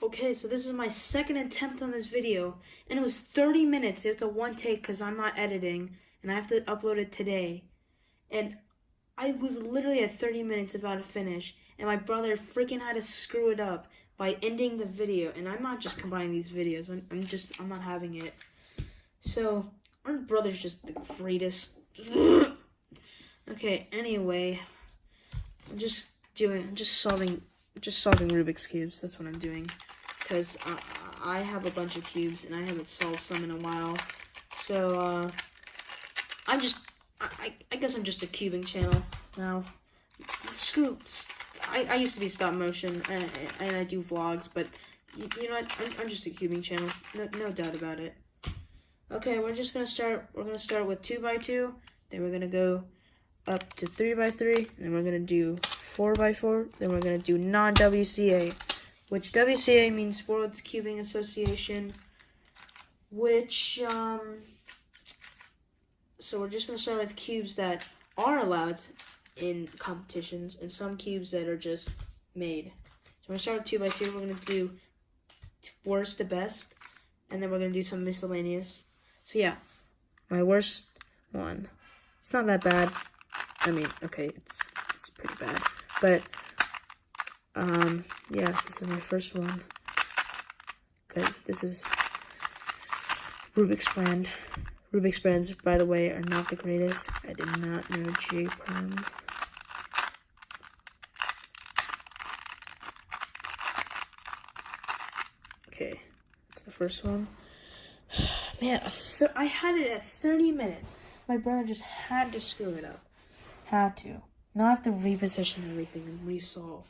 Okay, so this is my second attempt on this video, and it was 30 minutes. It's a one take because I'm not editing, and I have to upload it today. And I was literally at 30 minutes about to finish, and my brother freaking had to screw it up by ending the video. And I'm not just combining these videos. I'm not having it. So our brother's just the greatest. Okay. Anyway, I'm just solving Rubik's cubes. That's what I'm doing, because I have a bunch of cubes and I haven't solved some in a while. So I guess I'm just a cubing channel now. Screw. I used to be stop motion and I do vlogs, but you know what? I'm just a cubing channel. No doubt about it. Okay, we're gonna start with 2x2. Then we're gonna go up to 3x3. Then we're gonna do 4x4. Then we're gonna do non-WCA, which WCA means World's Cubing Association. Which so we're just gonna start with cubes that are allowed in competitions and some cubes that are just made. So we're gonna start with 2x2. We're gonna do worst to best, and then we're gonna do some miscellaneous. So yeah, my worst one. It's not that bad. I mean, okay, it's pretty bad, but yeah, this is my first one. Guys, this is Rubik's brand. Rubik's brands, by the way, are not the greatest. I did not know J-Perm. Okay, that's the first one. Man, I had it at 30 minutes. My brother just had to screw it up. Had to. Now I have to reposition everything and resolve.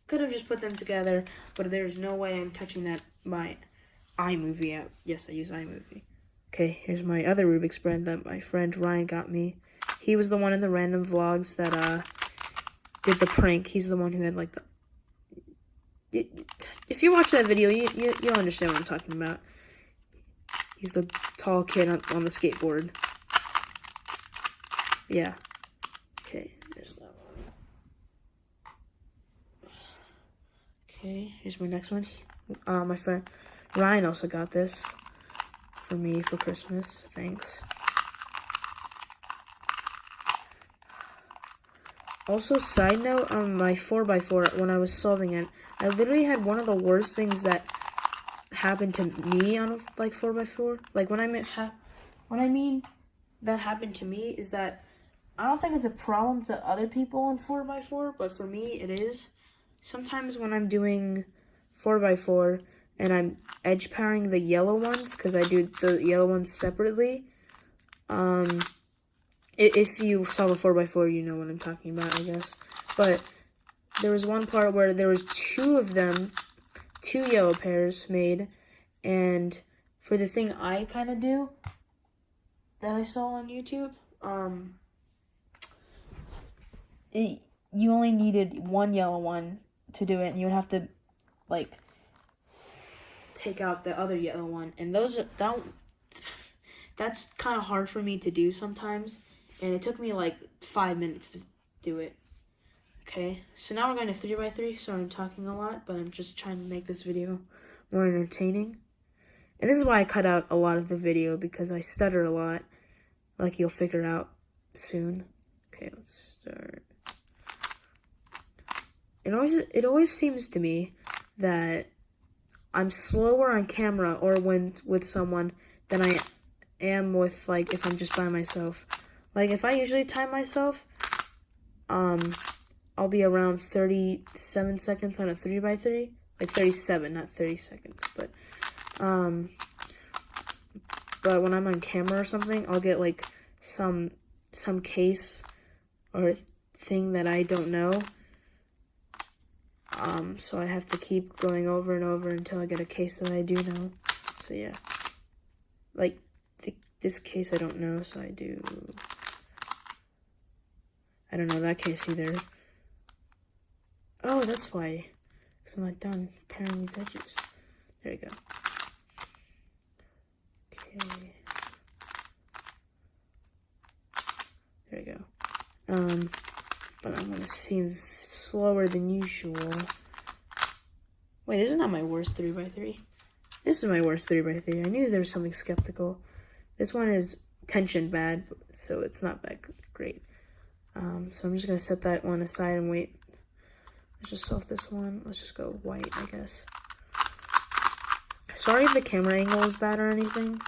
Could have just put them together, but there's no way I'm touching my iMovie app. Yes, I use iMovie. Okay, here's my other Rubik's brand that my friend Ryan got me. He was the one in the random vlogs that did the prank. He's the one who had like the... If you watch that video, you'll understand what I'm talking about. He's the tall kid on the skateboard. Yeah. Okay, there's that one. Okay, here's my next one. My friend Ryan also got this for me for Christmas. Thanks. Also, side note, on my 4x4, when I was solving it, I literally had one of the worst things that happened to me on like 4x4. Like when I mean that happened to me is that I don't think it's a problem to other people on 4x4, but for me it is. Sometimes when I'm doing 4x4 and I'm edge powering the yellow ones, because I do the yellow ones separately, if you solve a 4x4, you know what I'm talking about, I guess. But there was one part where there was two yellow pairs made, and for the thing I kind of do that I saw on YouTube, you only needed one yellow one to do it, and you would have to like take out the other yellow one, and that's kind of hard for me to do sometimes, and it took me like 5 minutes to do it. Okay, so now we're going to 3x3. Sorry, I'm talking a lot, but I'm just trying to make this video more entertaining. And this is why I cut out a lot of the video, because I stutter a lot, like you'll figure out soon. Okay, let's start. It always seems to me that I'm slower on camera or when with someone than I am with, like, if I'm just by myself. Like, if I usually time myself, I'll be around 37 seconds on a 3x3. Like 37, not 30 seconds. But when I'm on camera or something, I'll get like some case or thing that I don't know. So I have to keep going over and over until I get a case that I do know. So yeah. Like this case I don't know, so I don't know that case either. Oh, that's why. Because I'm not done pairing these edges. There you go. Okay. There you go. But I'm going to seem slower than usual. Wait, this is not my worst 3x3. This is my worst 3x3. I knew there was something skeptical. This one is tension bad, so it's not that great. So I'm just going to set that one aside and wait. Let's just solve this one. Let's just go white, I guess. Sorry if the camera angle is bad or anything.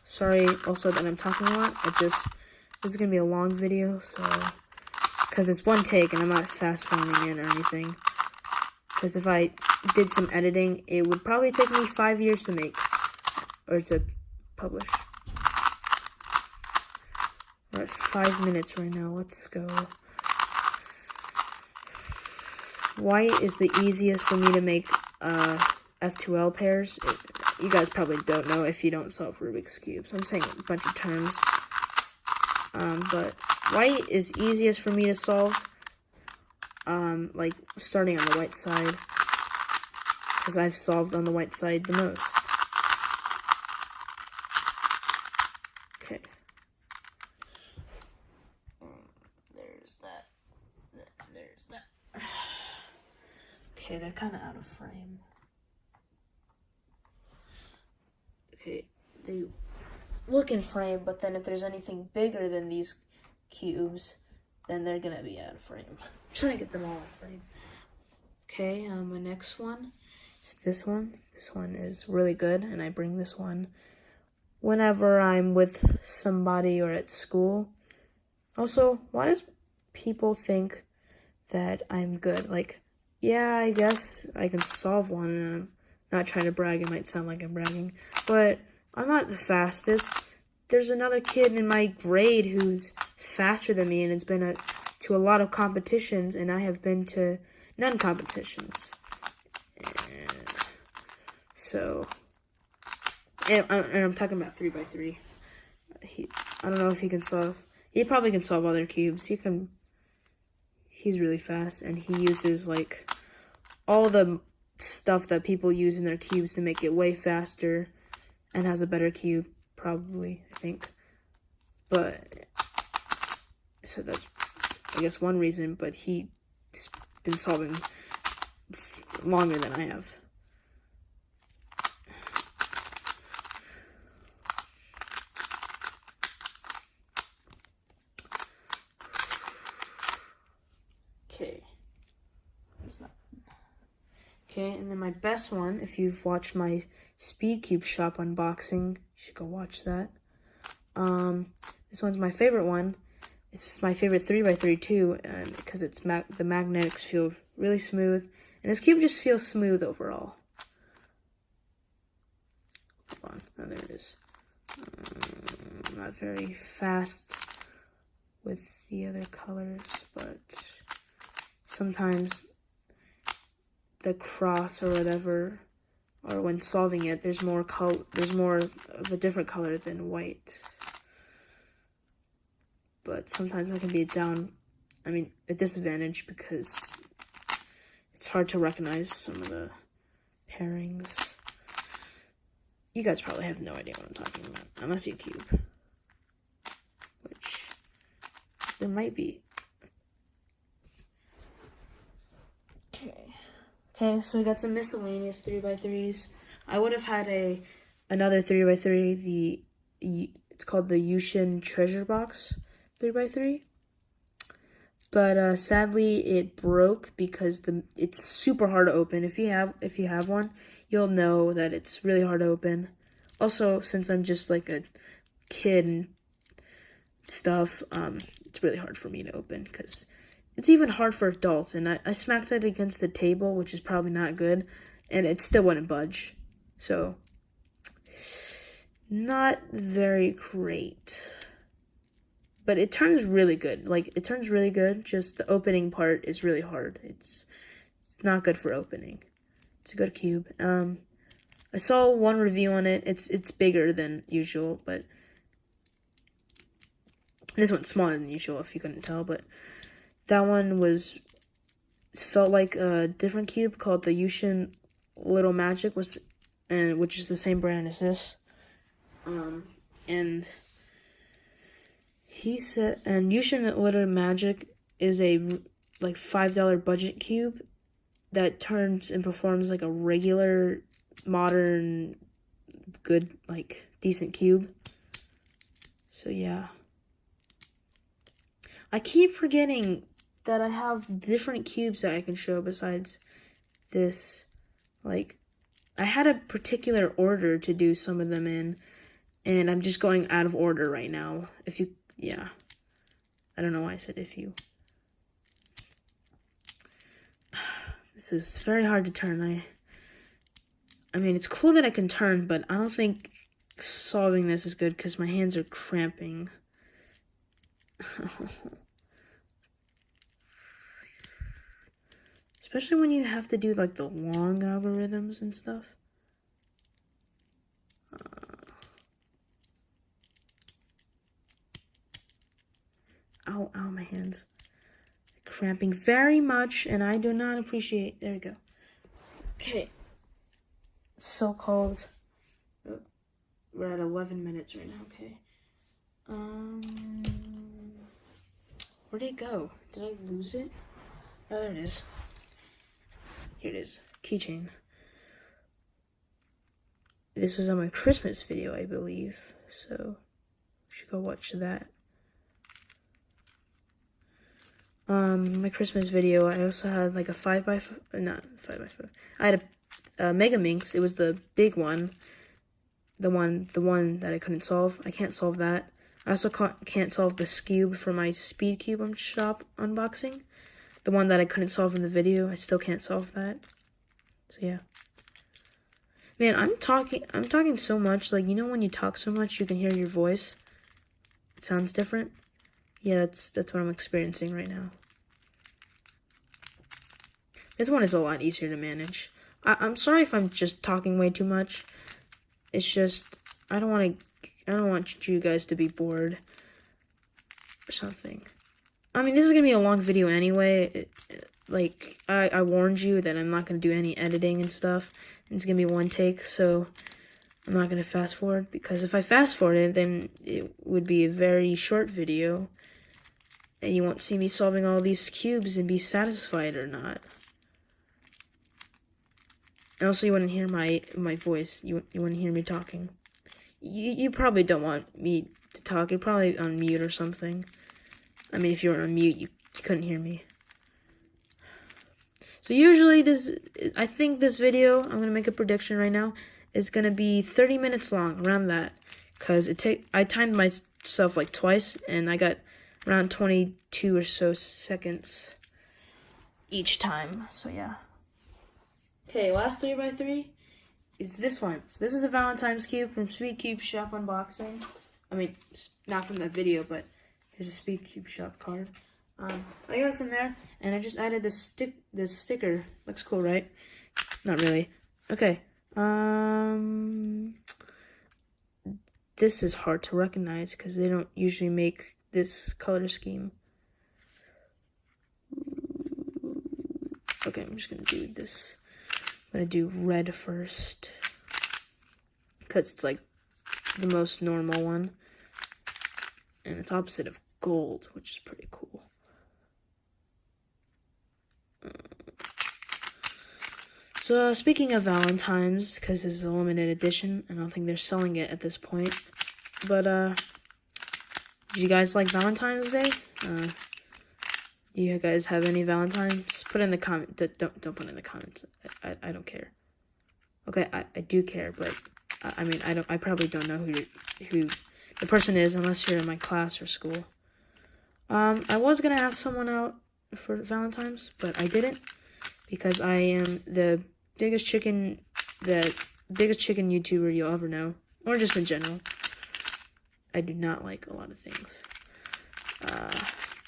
Sorry also that I'm talking a lot. This is going to be a long video, so, because it's one take and I'm not fast forwarding it or anything. Because if I did some editing, it would probably take me 5 years to make, or to publish. We're at 5 minutes right now. Let's go. White is the easiest for me to make F2L pairs. You guys probably don't know if you don't solve Rubik's Cubes. I'm saying a bunch of terms. But white is easiest for me to solve. Like starting on the white side. Because I've solved on the white side the most. Okay. There's that. There's that. Okay, they're kind of out of frame. Okay, they look in frame, but then if there's anything bigger than these cubes, then they're gonna be out of frame. I'm trying to get them all in frame. Okay, my next one is this one. This one is really good, and I bring this one whenever I'm with somebody or at school. Also, why does people think that I'm good? Like, yeah, I guess I can solve one, and I'm not trying to brag. It might sound like I'm bragging, but I'm not the fastest. There's another kid in my grade who's faster than me and has been to a lot of competitions, and I have been to none competitions. And I'm talking about 3x3. I don't know if he can solve. He probably can solve other cubes. He's really fast, and he uses like all the stuff that people use in their cubes to make it way faster, and has a better cube, probably, I think. But so that's, I guess, one reason. But he's been solving longer than I have. Okay. What's that? Okay, and then my best one, if you've watched my Speed Cube Shop unboxing, you should go watch that. This one's my favorite one. This is my favorite 3x3 too, and because it's the magnetics feel really smooth, and this cube just feels smooth overall. Hold on, oh, there it is. Not very fast with the other colors, but sometimes the cross or whatever, or when solving it, there's more of a different color than white. But sometimes that can be a disadvantage because it's hard to recognize some of the pairings. You guys probably have no idea what I'm talking about, unless you cube. Which, there might be. Okay, so we got some miscellaneous 3x3s. I would have had another 3x3, it's called the Yushin Treasure Box 3x3. But sadly it broke because it's super hard to open. If you have one, you'll know that it's really hard to open. Also, since I'm just like a kid and stuff, it's really hard for me to open because it's even hard for adults, and I smacked it against the table, which is probably not good, and it still wouldn't budge. So, not very great. But it turns really good. Like, it turns really good, just the opening part is really hard. It's not good for opening. It's a good cube. I saw one review on it. It's bigger than usual, but this one's smaller than usual, if you couldn't tell, but that one felt like a different cube called the Yushin Little Magic, which is the same brand as this. And he said, and Yushin Little Magic is a like $5 budget cube, that turns and performs like a regular, modern, good, like, decent cube. So yeah. I keep forgetting that I have different cubes that I can show besides this. Like, I had a particular order to do some of them in, and I'm just going out of order right now. Yeah. I don't know why I said if you. This is very hard to turn. I mean, it's cool that I can turn, but I don't think solving this is good because my hands are cramping. Especially when you have to do like the long algorithms and stuff. Ow, my hands. Cramping very much, and I do not appreciate. There we go. Okay. So cold. Oh, we're at 11 minutes right now, okay. Where'd it go? Did I lose it? Oh, there it is. Here it is. Keychain. This was on my Christmas video, I believe. So, you should go watch that. My Christmas video, I also had like a 5x5, not 5x5. I had a Mega Minx. It was the big one. The one that I couldn't solve. I can't solve that. I also can't solve the Scube for my Speed Cube shop unboxing. The one that I couldn't solve in the video, I still can't solve that. So yeah. Man, I'm talking so much, like, you know when you talk so much you can hear your voice? It sounds different. Yeah, that's what I'm experiencing right now. This one is a lot easier to manage. I'm sorry if I'm just talking way too much. It's just I don't want you guys to be bored or something. I mean, this is gonna be a long video anyway. Like I warned you that I'm not gonna do any editing and stuff. And it's gonna be one take, so I'm not gonna fast forward, because if I fast forward it, then it would be a very short video, and you won't see me solving all these cubes and be satisfied or not. And also, you wouldn't hear my voice. You wouldn't hear me talking. You probably don't want me to talk. You're probably on mute or something. I mean, if you were on mute, you couldn't hear me. So usually I think this video, I'm going to make a prediction right now, is going to be 30 minutes long, around that. Because I timed myself like twice, and I got around 22 or so seconds each time. So yeah. Okay, last 3x3 is this one. So this is a Valentine's cube from Speed Cube Shop unboxing. I mean, not from that video, but here's a Speed Cube Shop card. I got it from there, and I just added this sticker. Looks cool, right? Not really. Okay. This is hard to recognize because they don't usually make this color scheme. Okay, I'm just gonna do this. I'm gonna do red first because it's like the most normal one, and it's opposite of gold, which is pretty cool. So speaking of Valentine's, because this is a limited edition, I don't think they're selling it at this point. But do you guys like Valentine's Day? Do you guys have any Valentines? Put it in the comment. Don't put it in the comments. I don't care. Okay, I do care, but I mean I probably don't know who the person is unless you're in my class or school. I was gonna ask someone out for Valentine's, but I didn't, because I am the biggest chicken YouTuber you'll ever know, or just in general. I do not like a lot of things.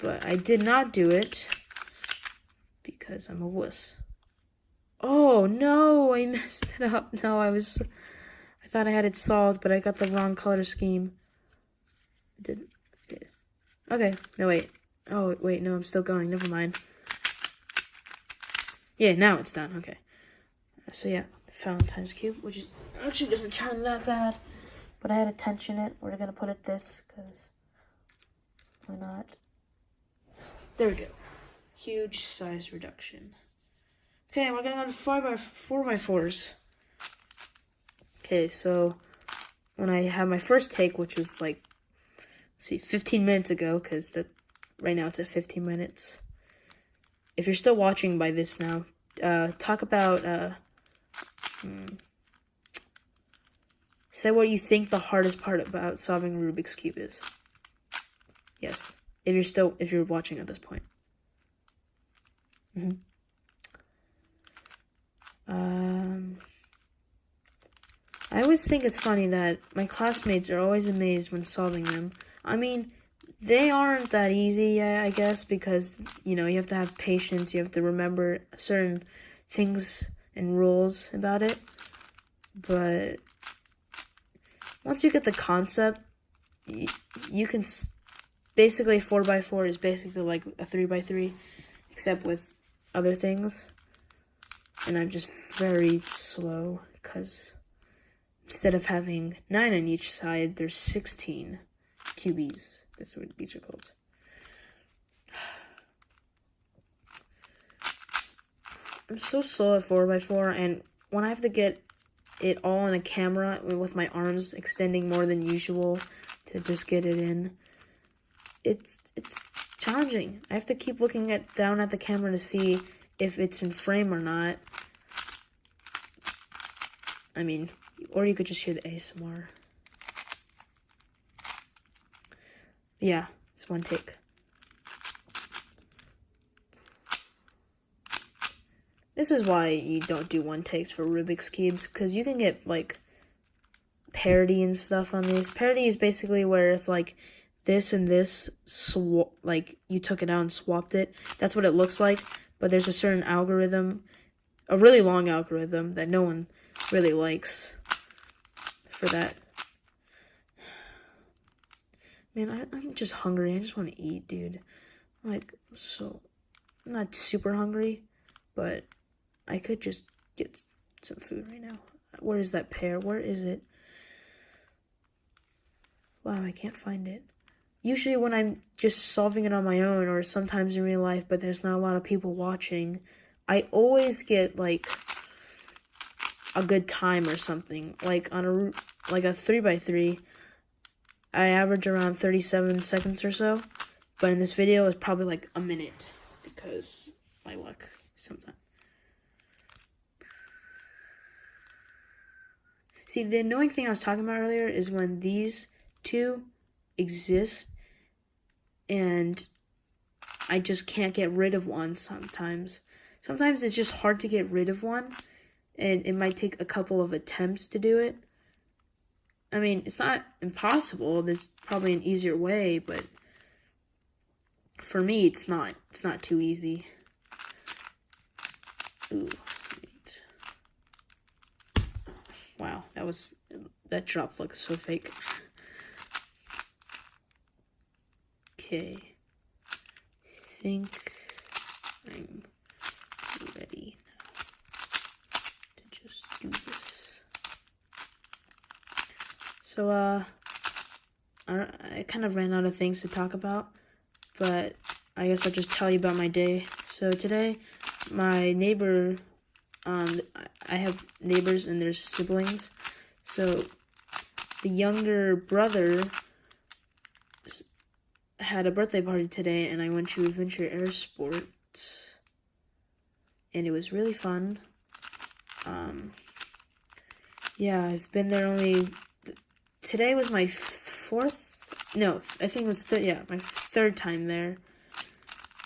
But I did not do it because I'm a wuss. Oh no, I messed it up. No, I thought I had it solved, but I got the wrong color scheme. Okay, no wait. Oh wait, no, I'm still going. Never mind. Yeah, now it's done. Okay. So yeah, Valentine's cube, which is actually doesn't turn that bad, but I had to tension it. We're gonna put it this, cause why not? There we go. Huge size reduction. Okay, we're gonna go to 4x4s. Okay, so when I had my first take, which was like, let's see, 15 minutes ago, because right now it's at 15 minutes. If you're still watching by this now, talk about, say what you think the hardest part about solving Rubik's Cube is. Yes, if you're watching at this point. I always think it's funny that my classmates are always amazed when solving them. I mean, they aren't that easy, I guess, because, you have to have patience, you have to remember certain things and rules about it. But once you get the concept, you can basically 4x4 is basically like a 3x3, except with other things. And I'm just very slow because instead of having 9 on each side, there's 16 cubies. That's what these are called. I'm so slow at 4x4, and when I have to get it all on a camera with my arms extending more than usual to just get it in, it's challenging. I have to keep looking down at the camera to see if it's in frame or not. I mean, or you could just hear the ASMR. Yeah, it's one take. This is why you don't do one takes for Rubik's Cubes, because you can get, like, parity and stuff on these. Parity is basically where if, like, this and this, like, you took it out and swapped it, that's what it looks like, but there's a certain algorithm, a really long algorithm that no one really likes for that. Man, I'm just hungry. I just want to eat, dude. Like, so, I'm not super hungry, but I could just get some food right now. Where is that pear? Where is it? Wow, I can't find it. Usually when I'm just solving it on my own, or sometimes in real life, but there's not a lot of people watching, I always get, like, a good time or something. Like, on a 3x3, I average around 37 seconds or so, but in this video, it's probably like a minute, because my luck, sometimes. See, the annoying thing I was talking about earlier is when these two exist, and I just can't get rid of one sometimes. Sometimes it's just hard to get rid of one, and it might take a couple of attempts to do it. I mean, it's not impossible. There's probably an easier way, but for me, it's not too easy. Ooh, wait. Wow, that drop looks so fake. Okay. I think I'm ready now to just do this. So, I kind of ran out of things to talk about, but I guess I'll just tell you about my day. So today, my neighbor, I have neighbors and their siblings. So the younger brother had a birthday party today, and I went to Adventure Air Sports, and it was really fun. Yeah, I've been there today was my my third time there.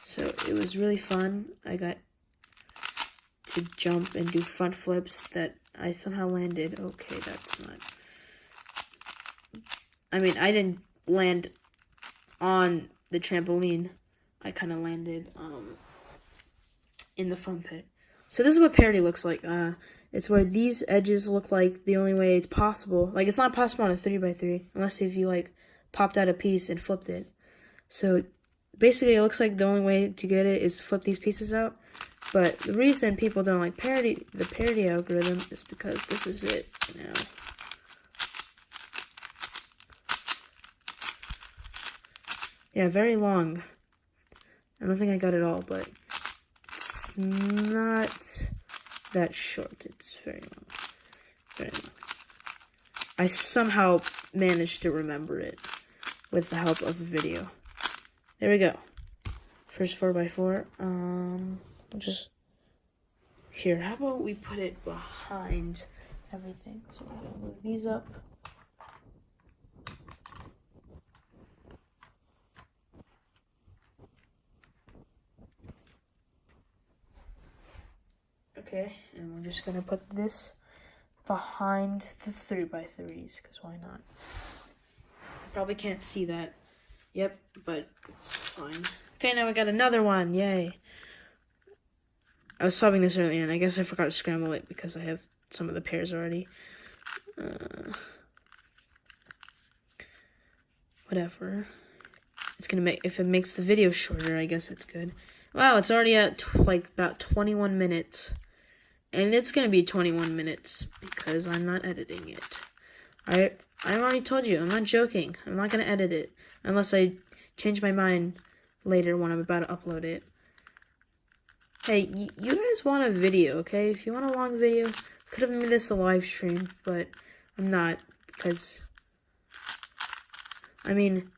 So it was really fun. I got to jump and do front flips that I somehow landed. Okay, that's not... I mean, I didn't land on the trampoline. I kind of landed in the fun pit. So this is what parity looks like. It's where these edges look like the only way it's possible. Like, it's not possible on a 3x3 unless if you like popped out a piece and flipped it. So basically it looks like the only way to get it is to flip these pieces out. But the reason people don't like the parity algorithm is because this is it now. Yeah, very long. I don't think I got it all, but it's not that short. It's very long. Very long. I somehow managed to remember it with the help of a video. There we go. First 4x4. Just here. How about we put it behind everything? So we're gonna move these up. Okay, and we're just gonna put this behind the 3x3s, because why not? You probably can't see that. Yep, but it's fine. Okay, now we got another one. Yay. I was solving this earlier, and I guess I forgot to scramble it because I have some of the pairs already. Whatever. It's gonna make, if it makes the video shorter, I guess it's good. Wow, it's already at like about 21 minutes. And it's gonna be 21 minutes because I'm not editing it. I already told you, I'm not joking. I'm not gonna edit it unless I change my mind later when I'm about to upload it. Hey, you guys want a video, okay? If you want a long video, I could have made this a live stream, but I'm not because, I mean,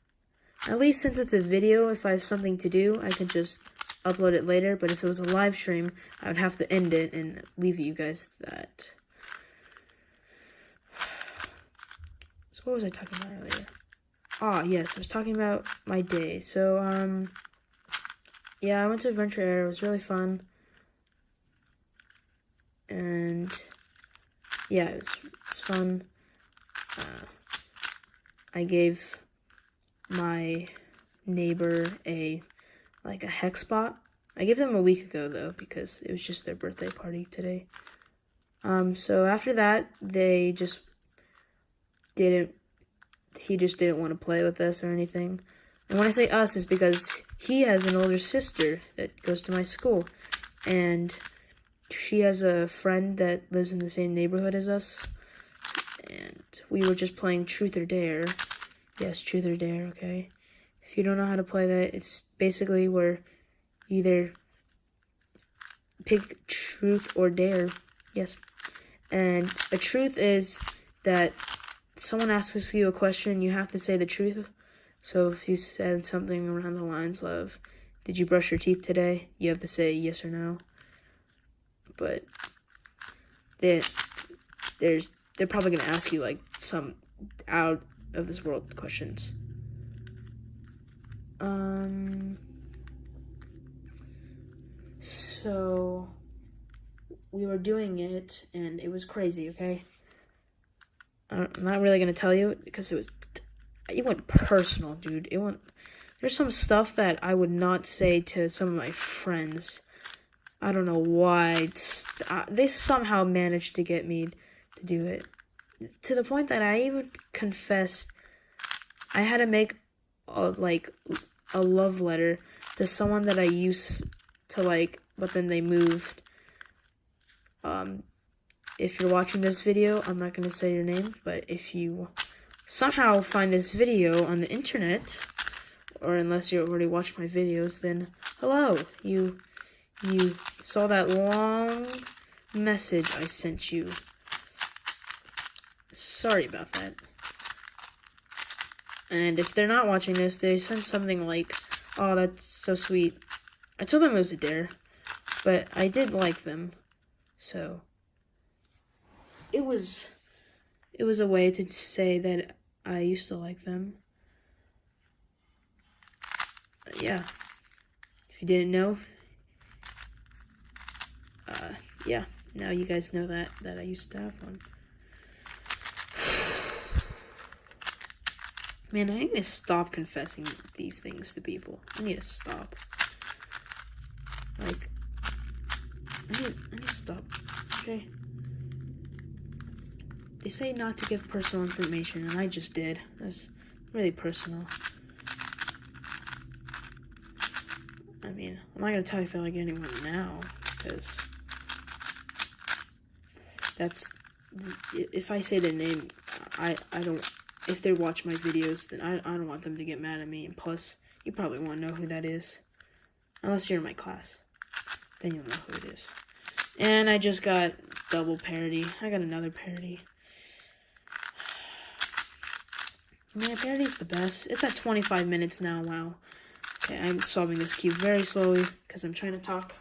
at least since it's a video, if I have something to do, I could just upload it later. But if it was a live stream, I would have to end it and leave you guys that. So what was I talking about earlier? Ah, yes, I was talking about my day. So, yeah, I went to Adventure Air. It was really fun. And, yeah, it's fun. I gave my neighbor a hex bot. I gave them a week ago, though, because it was just their birthday party today. So after that, he just didn't want to play with us or anything. And when I say us, it's because he has an older sister that goes to my school. And she has a friend that lives in the same neighborhood as us. And we were just playing Truth or Dare. Yes, Truth or Dare, okay? If you don't know how to play that, it's basically where you either pick truth or dare. Yes. And a truth is that someone asks you a question, you have to say the truth. So if you said something around the lines of, did you brush your teeth today? You have to say yes or no. But they're probably going to ask you like some out of this world questions. So we were doing it and it was crazy, okay? I'm not really gonna tell you because it went personal, dude. There's some stuff that I would not say to some of my friends. I don't know why. They somehow managed to get me to do it. To the point that I even confessed I had to make a love letter to someone that I used to like, but then they moved. If you're watching this video, I'm not going to say your name, but if you somehow find this video on the internet, or unless you already watched my videos, then hello, you saw that long message I sent you. Sorry about that. And if they're not watching this, they sent something like, oh, that's so sweet. I told them it was a dare, but I did like them, so it was a way to say that I used to like them. Yeah, if you didn't know, yeah, now you guys know that I used to have one. Man, I need to stop confessing these things to people. I need to stop. Like, I need to stop, okay? They say not to give personal information, and I just did. That's really personal. I mean, I'm not gonna tell you if I like anyone now, because if I say their name, I don't, if they watch my videos, then I don't want them to get mad at me, and plus, you probably won't know who that is. Unless you're in my class. Then you'll know who it is. And I just got double parity. I got another parity. Man, parity's the best. It's at 25 minutes now. Wow. Okay, I'm solving this cube very slowly because I'm trying to talk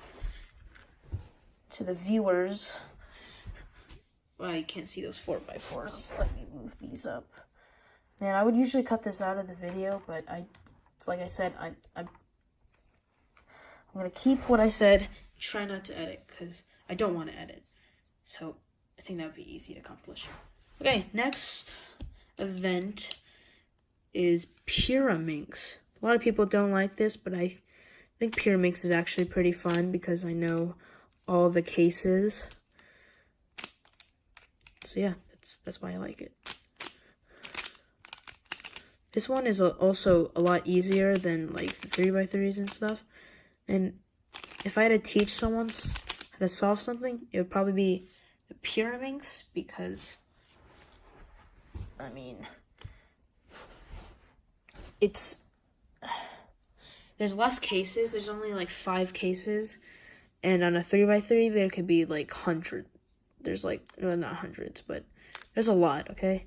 to the viewers. Well, you can't see those 4x4s. Let me move these up. Man, I would usually cut this out of the video, but like I said, I'm gonna keep what I said. Try not to edit because I don't want to edit. So I think that would be easy to accomplish. Okay, next event is Pyraminx. A lot of people don't like this, but I think Pyraminx is actually pretty fun because I know all the cases. So yeah, that's why I like it. This one is also a lot easier than like the 3x3s and stuff. And if I had to teach someone how to solve something, it would probably be the Pyraminx because, I mean, there's less cases. There's only like 5 cases. And on a 3x3, there could be like 100. There's like, well, not hundreds, but there's a lot, okay?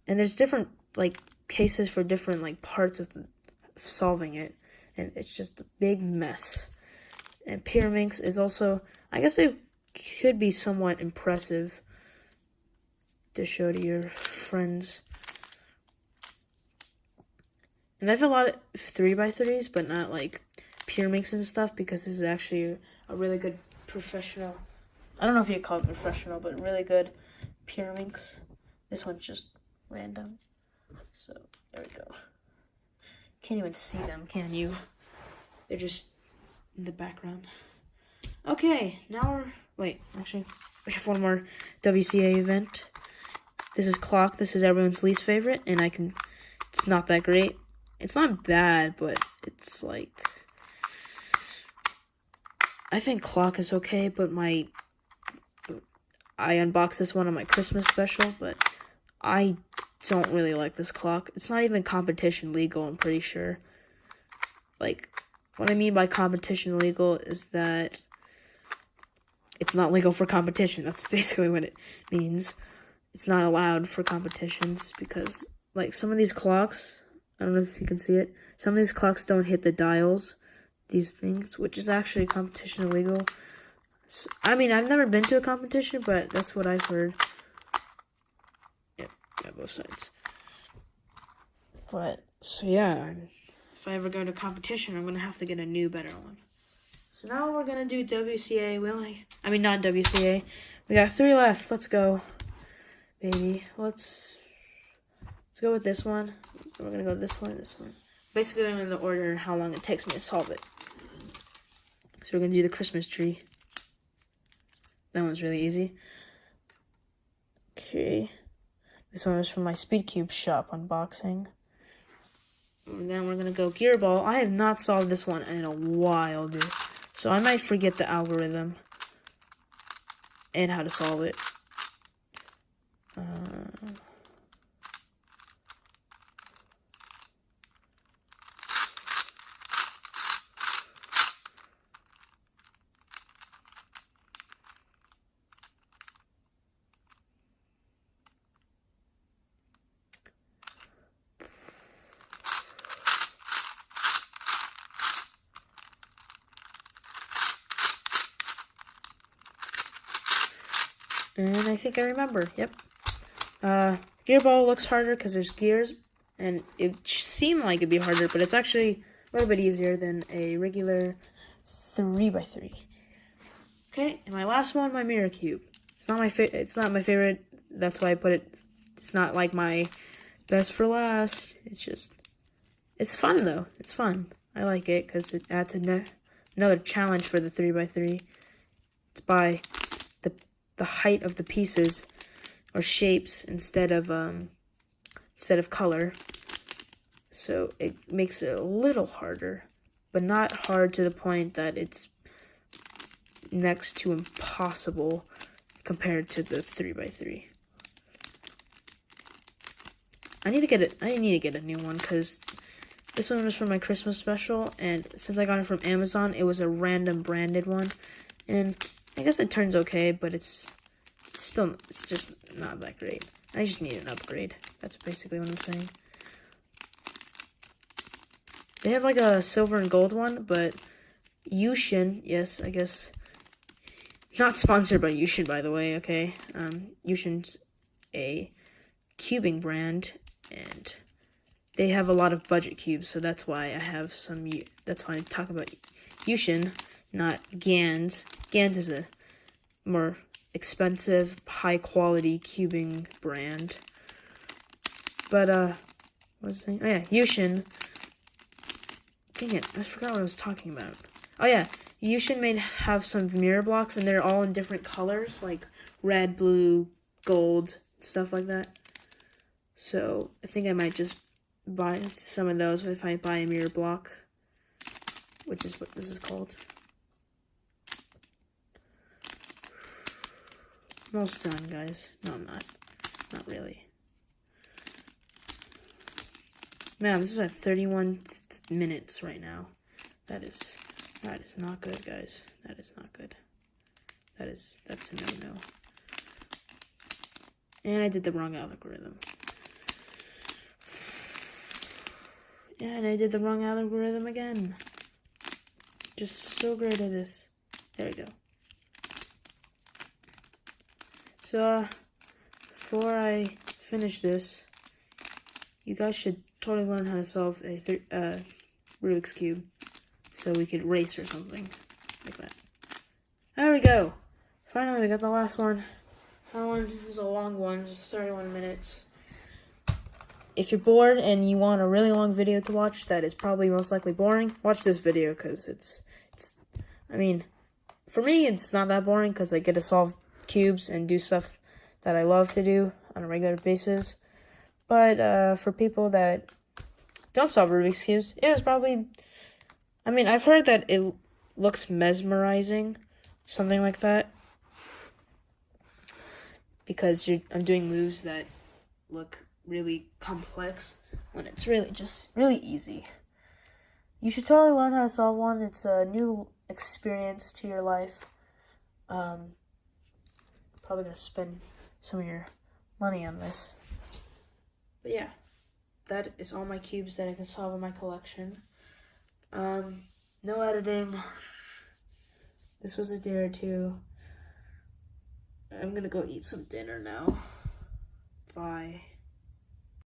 And there's different like cases for different like parts of solving it. And it's just a big mess. And Pyraminx is also, I guess it could be somewhat impressive to show to your friends. And I have a lot of 3x3s, but not like Pyraminx and stuff, because this is actually a really good professional. I don't know if you call it professional, but really good Pyraminx. This one's just random. So there we go. Can't even see them, can you? They're just in the background. Okay, now wait, actually, we have one more WCA event. This is clock. This is everyone's least favorite, and it's not that great. It's not bad, but it's like, I think clock is okay, but I unboxed this one on my Christmas special, but I don't really like this clock. It's not even competition legal, I'm pretty sure. Like, what I mean by competition legal is that it's not legal for competition. That's basically what it means. It's not allowed for competitions because, like, some of these clocks, I don't know if you can see it, some of these clocks don't hit the dials, these things, which is actually competition illegal. So, I mean, I've never been to a competition, but that's what I've heard. Yep, yeah, both sides. But, so yeah, if I ever go to competition, I'm going to have to get a new, better one. So now we're going to do WCA. Not WCA. We got 3 left. Let's go, baby. Let's go with this one. We're going to go this one. Basically, I'm in the order how long it takes me to solve it. So we're going to do the Christmas tree. That one's really easy. Okay. This one was from my Speedcube shop unboxing. And then we're going to go gear ball. I have not solved this one in a while, dude. So I might forget the algorithm and how to solve it. And I think I remember. Yep. Gear ball looks harder because there's gears, and it seemed like it'd be harder, but it's actually a little bit easier than a regular 3x3. Okay, and my last one, my mirror cube. It's not my favorite. That's why I put it. It's not like my best for last. It's fun though. It's fun. I like it because it adds another challenge for the 3x3. It's by the height of the pieces or shapes instead of color. So it makes it a little harder, but not hard to the point that it's next to impossible compared to the 3x3. I need to get a new one because this one was from my Christmas special, and since I got it from Amazon, it was a random branded one, and I guess it turns okay, but it's just not that great. I just need an upgrade. That's basically what I'm saying. They have like a silver and gold one, but Yushin, yes, I guess, not sponsored by Yushin, by the way, okay? Yushin's a cubing brand, and they have a lot of budget cubes, so that's why I have some, that's why I talk about Yushin, not Gans. Gans is a more expensive, high-quality cubing brand. But, what was I saying? Oh, yeah, Yushin. Dang it, I forgot what I was talking about. Oh, yeah, Yushin may have some mirror blocks, and they're all in different colors, like red, blue, gold, stuff like that. So, I think I might just buy some of those if I buy a mirror block, which is what this is called. Almost done, guys. No, I'm not. Not really. Man, this is at 31 minutes right now. That is not good, guys. That is not good. That's a no-no. And I did the wrong algorithm. And I did the wrong algorithm again. Just so great at this. There we go. So, before I finish this, you guys should totally learn how to solve a Rubik's Cube, so we could race or something, like that. There we go! Finally, we got the last one. That one was a long one, just 31 minutes. If you're bored and you want a really long video to watch that is probably most likely boring, watch this video, because I mean, for me, it's not that boring, because I get to solve cubes and do stuff that I love to do on a regular basis. But for people that don't solve Rubik's Cubes, it was probably, I mean, I've heard that it looks mesmerizing, something like that, because I'm doing moves that look really complex when it's really just really easy. You should totally learn how to solve one. It's a new experience to your life. Probably gonna spend some of your money on this. But yeah, that is all my cubes that I can solve in my collection. No editing. This was a day or two. I'm gonna go eat some dinner now. Bye.